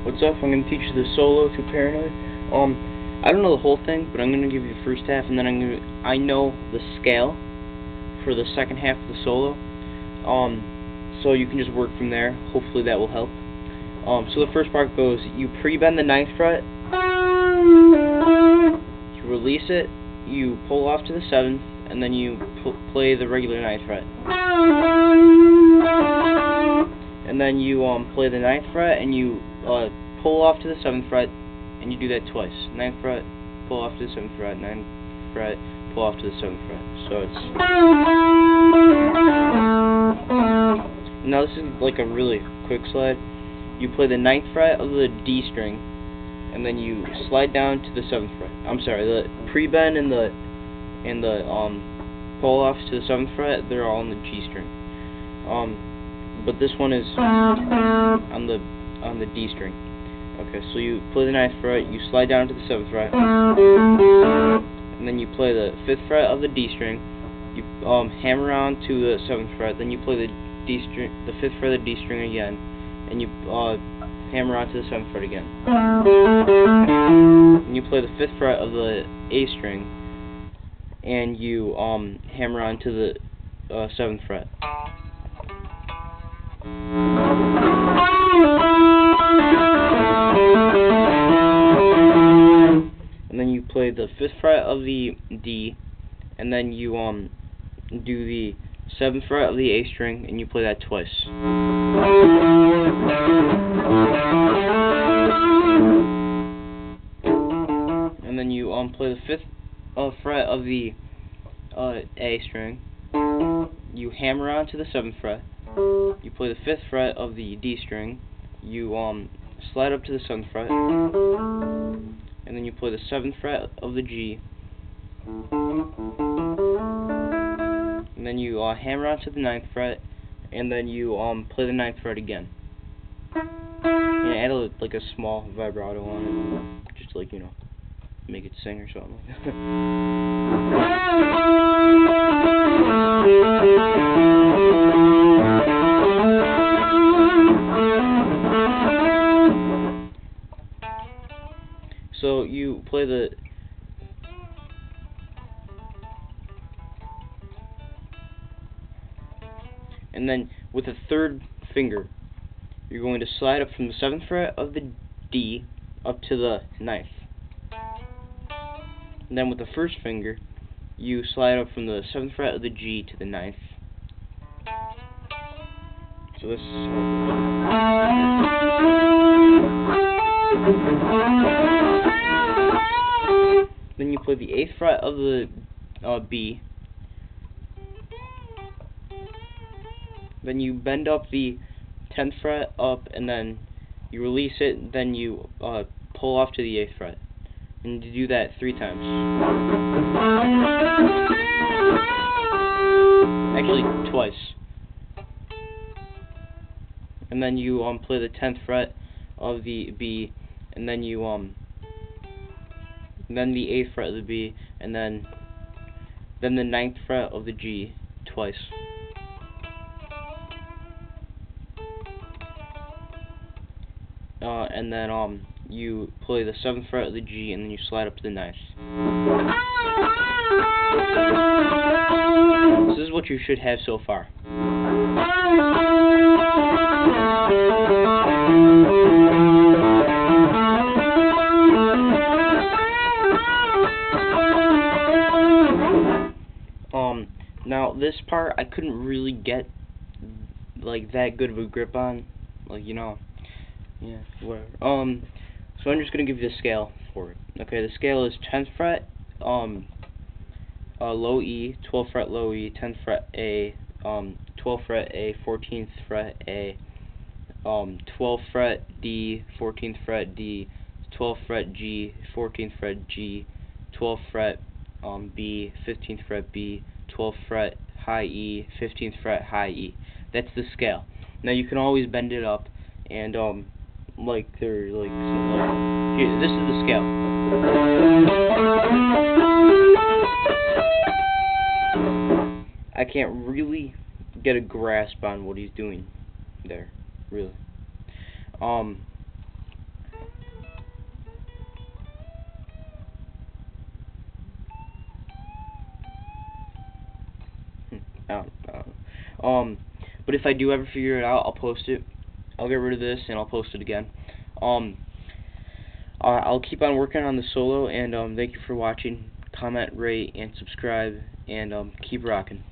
What's up? I'm going to teach you the solo to Paranoid. I don't know the whole thing, but I'm going to give you the first half, and then I know the scale for the second half of the solo. So you can just work from there. Hopefully that will help. So the first part goes, you pre-bend the 9th fret, you release it, you pull off to the 7th, and then you play the regular 9th fret. And then you play the 9th fret, and you pull off to the 7th fret, and you do that twice. 9th fret, pull off to the 7th fret, 9th fret, pull off to the 7th fret. So it's... Now this is like a really quick slide. You play the 9th fret of the D string, and then you slide down to the 7th fret. I'm sorry, the pre-bend and the pull off to the 7th fret, they're all on the G string. But this one is on the D string. Okay, so you play the 9th fret, you slide down to the 7th fret, and then you play the 5th fret of the D string. You hammer on to the 7th fret, then you play the 5th fret of the D string again, and you hammer on to the 7th fret again. And you play the 5th fret of the A string, and you hammer on to the 7th fret. And then you play the 5th fret of the D, and then you do the 7th fret of the A string, and you play that twice. And then you play the 5th fret of the A string. You hammer on to the 7th fret. You play the 5th fret of the D string. You slide up to the 7th fret, and then you play the 7th fret of the G. And then you hammer on to the 9th fret, and then you play the 9th fret again. And add like a small vibrato on it, just like, you know, make it sing or something like that. So you play the and then with the 3rd finger, you're going to slide up from the 7th fret of the D up to the 9th. And then with the 1st finger, you slide up from the 7th fret of the G to the 9th. So this is then you play the 8th fret of the B. Then you bend up the 10th fret up, and then you release it, then you pull off to the 8th fret. And you do that 3 times. Actually, twice. And then you play the 10th fret of the B, and then you then the 8th fret of the B, and then the 9th fret of the G twice. And then you play the 7th fret of the G, and then you slide up to the 9th. This is what you should have so far. Now this part I couldn't really get like that good of a grip on, like, you know, yeah, whatever. So I'm just gonna give you the scale for it. Okay, the scale is 10th fret, low E, 12th fret low E, 10th fret A, 12th fret A, 14th fret A, 12th fret D, 14th fret D, 12th fret G, 14th fret G, 12th fret B, 15th fret B, 12th fret high E, 15th fret high E. That's the scale. Now you can always bend it up, and like they're like here, this is the scale. I can't really get a grasp on what he's doing there, really. But if I do ever figure it out, I'll post it. I'll get rid of this and I'll post it again. Um, I'll keep on working on the solo, and thank you for watching. Comment, rate, and subscribe, and keep rocking.